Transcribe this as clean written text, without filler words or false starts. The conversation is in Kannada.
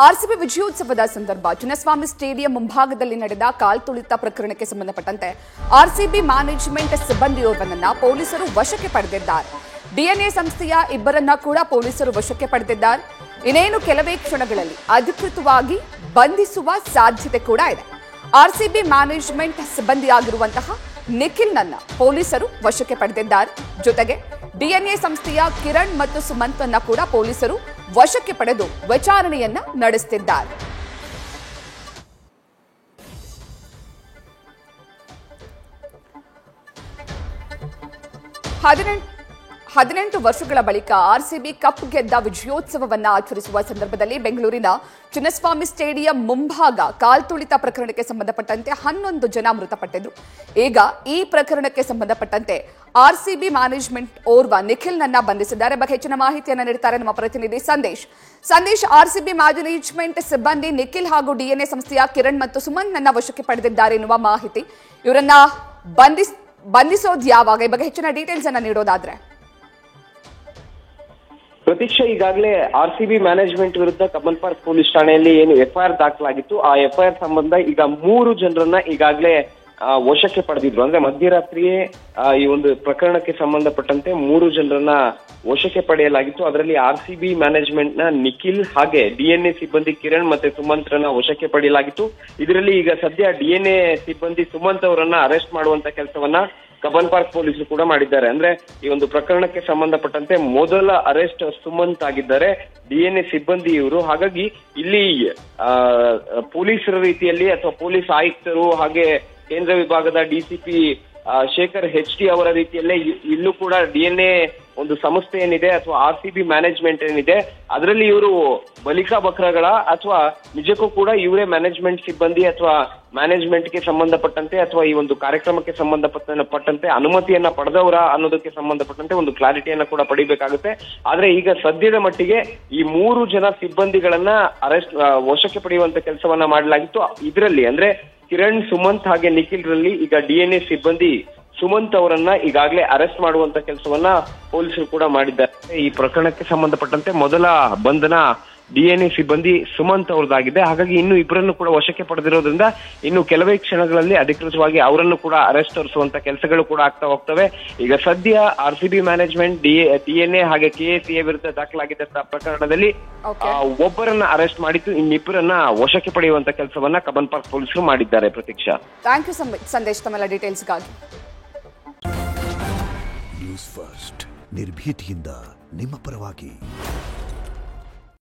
ಆರ್ಸಿಬಿ ವಿಜಯೋತ್ಸವದ ಸಂದರ್ಭ ಚಿನ್ನಸ್ವಾಮಿ ಸ್ಟೇಡಿಯಂ ಮುಂಭಾಗದಲ್ಲಿ ನಡೆದ ಕಾಲ್ತುಳಿತ ಪ್ರಕರಣಕ್ಕೆ ಸಂಬಂಧಪಟ್ಟಂತೆ ಆರ್ಸಿಬಿ ಮ್ಯಾನೇಜ್ಮೆಂಟ್ ಸಿಬ್ಬಂದಿಯೋರ್ವನನ್ನ ಪೊಲೀಸರು ವಶಕ್ಕೆ ಪಡೆದಿದ್ದಾರೆ. ಡಿಎನ್ಎ ಸಂಸ್ಥೆಯ ಇಬ್ಬರನ್ನ ಕೂಡ ಪೊಲೀಸರು ವಶಕ್ಕೆ ಪಡೆದಿದ್ದಾರೆ. ಇನ್ನೇನು ಕೆಲವೇ ಕ್ಷಣಗಳಲ್ಲಿ ಅಧಿಕೃತವಾಗಿ ಬಂಧಿಸುವ ಸಾಧ್ಯತೆ ಕೂಡ ಇದೆ. ಆರ್ಸಿಬಿ ಮ್ಯಾನೇಜ್ಮೆಂಟ್ ಸಿಬ್ಬಂದಿಯಾಗಿರುವಂತಹ ನಿಖಿಲ್ನನ್ನ ಪೊಲೀಸರು ವಶಕ್ಕೆ ಪಡೆದಿದ್ದಾರೆ. ಜೊತೆಗೆ ಡಿಎನ್ಎ ಸಂಸ್ಥೆಯ ಕಿರಣ್ ಮತ್ತು ಸುಮಂತ್ ಅನ್ನ ಕೂಡ ಪೊಲೀಸರು ವಶಕ್ಕೆ ಪಡೆದು ವಿಚಾರಣೆಯನ್ನ ನಡೆಸುತ್ತಿದ್ದಾರೆ. ಹದಿನೆಂಟು ವರ್ಷಗಳ ಬಳಿಕ ಆರ್ಸಿಬಿ ಕಪ್ ಗೆದ್ದ ವಿಜಯೋತ್ಸವವನ್ನು ಆಚರಿಸುವ ಸಂದರ್ಭದಲ್ಲಿ ಬೆಂಗಳೂರಿನ ಚಿನ್ನಸ್ವಾಮಿ ಸ್ಟೇಡಿಯಂ ಮುಂಭಾಗ ಕಾಲ್ತುಳಿತ ಪ್ರಕರಣಕ್ಕೆ ಸಂಬಂಧಪಟ್ಟಂತೆ 11 ಜನ ಮೃತಪಟ್ಟಿದ್ರು. ಈಗ ಈ ಪ್ರಕರಣಕ್ಕೆ ಸಂಬಂಧಪಟ್ಟಂತೆ ಆರ್ಸಿಬಿ ಮ್ಯಾನೇಜ್ಮೆಂಟ್ ಓರ್ವ ನಿಖಿಲ್ನನ್ನ ಬಂಧಿಸಿದ್ದಾರೆ. ಬಗ್ಗೆ ಹೆಚ್ಚಿನ ಮಾಹಿತಿಯನ್ನು ನೀಡುತ್ತಾರೆ ನಮ್ಮ ಪ್ರತಿನಿಧಿ ಸಂದೇಶ್. ಆರ್ಸಿಬಿ ಮ್ಯಾನೇಜ್ಮೆಂಟ್ ಸಿಬ್ಬಂದಿ ನಿಖಿಲ್ ಹಾಗೂ ಡಿಎನ್ಎ ಸಂಸ್ಥೆಯ ಕಿರಣ್ ಮತ್ತು ಸುಮನ್ ನನ್ನ ವಶಕ್ಕೆ ಪಡೆದಿದ್ದಾರೆ ಎನ್ನುವ ಮಾಹಿತಿ. ಇವರನ್ನ ಬಂಧಿಸೋದು ಯಾವಾಗ? ಈ ಬಗ್ಗೆ ಹೆಚ್ಚಿನ ಡೀಟೇಲ್ಸ್ ಅನ್ನ ನೀಡೋದಾದ್ರೆ. ಪ್ರತೀಕ್ಷಾ, ಈಗಾಗಲೇ ಆರ್ಸಿಬಿ ಮ್ಯಾನೇಜ್ಮೆಂಟ್ ವಿರುದ್ಧ ಕಬ್ಬನ್ ಪಾರ್ಕ್ ಪೊಲೀಸ್ ಠಾಣೆಯಲ್ಲಿ ಏನು ಎಫ್ಐಆರ್ ದಾಖಲಾಗಿತ್ತು, ಆ ಎಫ್ಐಆರ್ ಸಂಬಂಧ ಈಗ 3 ಜನರನ್ನ ಈಗಾಗಲೇ ವಶಕ್ಕೆ ಪಡೆದಿದ್ರು. ಅಂದ್ರೆ ಮಧ್ಯರಾತ್ರಿಯೇ ಈ ಒಂದು ಪ್ರಕರಣಕ್ಕೆ ಸಂಬಂಧಪಟ್ಟಂತೆ 3 ಜನರನ್ನ ವಶಕ್ಕೆ ಪಡೆಯಲಾಗಿತ್ತು. ಅದರಲ್ಲಿ ಆರ್ಸಿಬಿ ಮ್ಯಾನೇಜ್ಮೆಂಟ್ ನ ನಿಖಿಲ್ ಹಾಗೆ ಡಿಎನ್ಎ ಸಿಬ್ಬಂದಿ ಕಿರಣ್ ಮತ್ತೆ ಸುಮಂತ್ರನ್ನ ವಶಕ್ಕೆ ಪಡೆಯಲಾಗಿತ್ತು. ಇದರಲ್ಲಿ ಈಗ ಸದ್ಯ ಡಿಎನ್ಎ ಸಿಬ್ಬಂದಿ ಸುಮಂತ್ ಅವರನ್ನ ಅರೆಸ್ಟ್ ಮಾಡುವಂತ ಕೆಲಸವನ್ನ ಕಬ್ಬನ್ ಪಾರ್ಕ್ ಪೊಲೀಸರು ಕೂಡ ಮಾಡಿದ್ದಾರೆ. ಅಂದ್ರೆ ಈ ಒಂದು ಪ್ರಕರಣಕ್ಕೆ ಸಂಬಂಧಪಟ್ಟಂತೆ ಮೊದಲ ಅರೆಸ್ಟ್ ಸುಮಂತ್ ಆಗಿದ್ದಾರೆ, ಡಿಎನ್ಎ ಸಿಬ್ಬಂದಿ ಇವರು. ಹಾಗಾಗಿ ಇಲ್ಲಿ ಪೊಲೀಸರ ರೀತಿಯಲ್ಲಿ ಅಥವಾ ಪೊಲೀಸ್ ಆಯುಕ್ತರು ಹಾಗೆ ಕೇಂದ್ರ ವಿಭಾಗದ ಡಿಸಿಪಿ ಶೇಖರ್ HT ಅವರ ರೀತಿಯಲ್ಲೇ ಇಲ್ಲೂ ಕೂಡ ಡಿಎನ್ಎ ಒಂದು ಸಂಸ್ಥೆ ಏನಿದೆ ಅಥವಾ ಆರ್ಸಿಬಿ ಮ್ಯಾನೇಜ್ಮೆಂಟ್ ಏನಿದೆ ಅದರಲ್ಲಿ ಇವರು ಬಲಿಕಾ ಬಕ್ರಗಳ ಅಥವಾ ನಿಜಕ್ಕೂ ಕೂಡ ಇವರೇ ಮ್ಯಾನೇಜ್ಮೆಂಟ್ ಸಿಬ್ಬಂದಿ ಅಥವಾ ಮ್ಯಾನೇಜ್ಮೆಂಟ್ಗೆ ಸಂಬಂಧಪಟ್ಟಂತೆ ಅಥವಾ ಈ ಒಂದು ಕಾರ್ಯಕ್ರಮಕ್ಕೆ ಸಂಬಂಧಪಟ್ಟಂತೆ ಅನುಮತಿಯನ್ನ ಪಡೆದವರ ಅನ್ನೋದಕ್ಕೆ ಸಂಬಂಧಪಟ್ಟಂತೆ ಒಂದು ಕ್ಲಾರಿಟಿಯನ್ನ ಕೂಡ ಪಡಿಬೇಕಾಗುತ್ತೆ. ಆದ್ರೆ ಈಗ ಸದ್ಯದ ಮಟ್ಟಿಗೆ ಈ 3 ಜನ ಸಿಬ್ಬಂದಿಗಳನ್ನ ವಶಕ್ಕೆ ಪಡೆಯುವಂತ ಕೆಲಸವನ್ನ ಮಾಡಲಾಗಿತ್ತು. ಇದರಲ್ಲಿ ಅಂದ್ರೆ ಕಿರಣ್, ಸುಮಂತ್ ಹಾಗೆ ನಿಖಿಲ್ ರಲ್ಲಿ ಈಗ ಡಿಎನ್ಎ ಸಿಬ್ಬಂದಿ ಸುಮಂತ್ ಅವರನ್ನ ಈಗಾಗಲೇ ಅರೆಸ್ಟ್ ಮಾಡುವಂತ ಕೆಲಸವನ್ನ ಪೊಲೀಸರು ಕೂಡ ಮಾಡಿದ್ದಾರೆ. ಈ ಪ್ರಕರಣಕ್ಕೆ ಸಂಬಂಧಪಟ್ಟಂತೆ ಮೊದಲ ಬಂಧನ ಡಿಎನ್ಎ ಸಿಬ್ಬಂದಿ ಸುಮಂತ್ ಅವ್ರದ್ದಾಗಿದೆ. ಹಾಗಾಗಿ ಇನ್ನು ಇಬ್ಬರನ್ನು ಕೂಡ ವಶಕ್ಕೆ ಪಡೆದಿರೋದ್ರಿಂದ ಇನ್ನು ಕೆಲವೇ ಕ್ಷಣಗಳಲ್ಲಿ ಅಧಿಕೃತವಾಗಿ ಅವರನ್ನು ಕೂಡ ಅರೆಸ್ಟ್ ತರಿಸುವಂತ ಕೆಲಸಗಳು ಕೂಡ ಆಗ್ತಾ ಹೋಗ್ತವೆ. ಈಗ ಸದ್ಯ ಆರ್ಸಿಬಿ ಮ್ಯಾನೇಜ್ಮೆಂಟ್ ಡಿಎನ್ಎ ಹಾಗೆ ಕೆಎಸಿಎ ವಿರುದ್ಧ ದಾಖಲಾಗಿದ್ದಂತಹ ಪ್ರಕರಣದಲ್ಲಿ ಒಬ್ಬರನ್ನ ಅರೆಸ್ಟ್ ಮಾಡಿದ್ದು, ಇನ್ನಿಬ್ಬರನ್ನ ವಶಕ್ಕೆ ಪಡೆಯುವಂತ ಕೆಲಸವನ್ನ ಕಬ್ಬನ್ ಪಾರ್ಕ್ ಪೊಲೀಸರು ಮಾಡಿದ್ದಾರೆ. ಪ್ರತೀಕ್ಷಾ, ಥ್ಯಾಂಕ್ ಯು ಸಂದೇಶ್ ತಮ್ಮೆಲ್ಲ ಡೀಟೇಲ್ಸ್ಗಾಗಿ. ನ್ಯೂಸ್ ಫಸ್ಟ್ ನಿರ್ಭೀತಿಯಿಂದ ನಿಮ್ಮ ಪರವಾಗಿ.